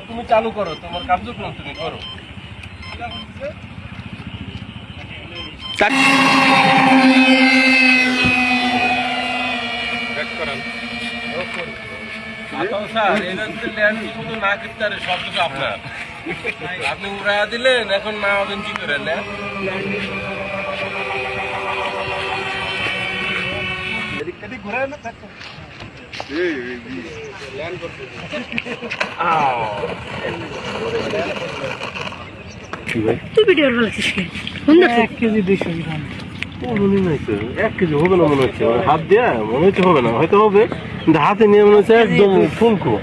তুমি চালু করো, তোমার কার্যক্রম তুমি করো। আপনার আপনি উড়া দিলেন, এখন না হবেন কি করে নেন? তুই ভিডিও বলছিস কি? 1 কেজি 200 গ্রাম। এক কেজি হবে না মনে হচ্ছে, হাত দিয়ে মনে হচ্ছে হবে না, হয়তো হবে কিন্তু হাতে নিয়ে মনে হচ্ছে একদম ফুলকো।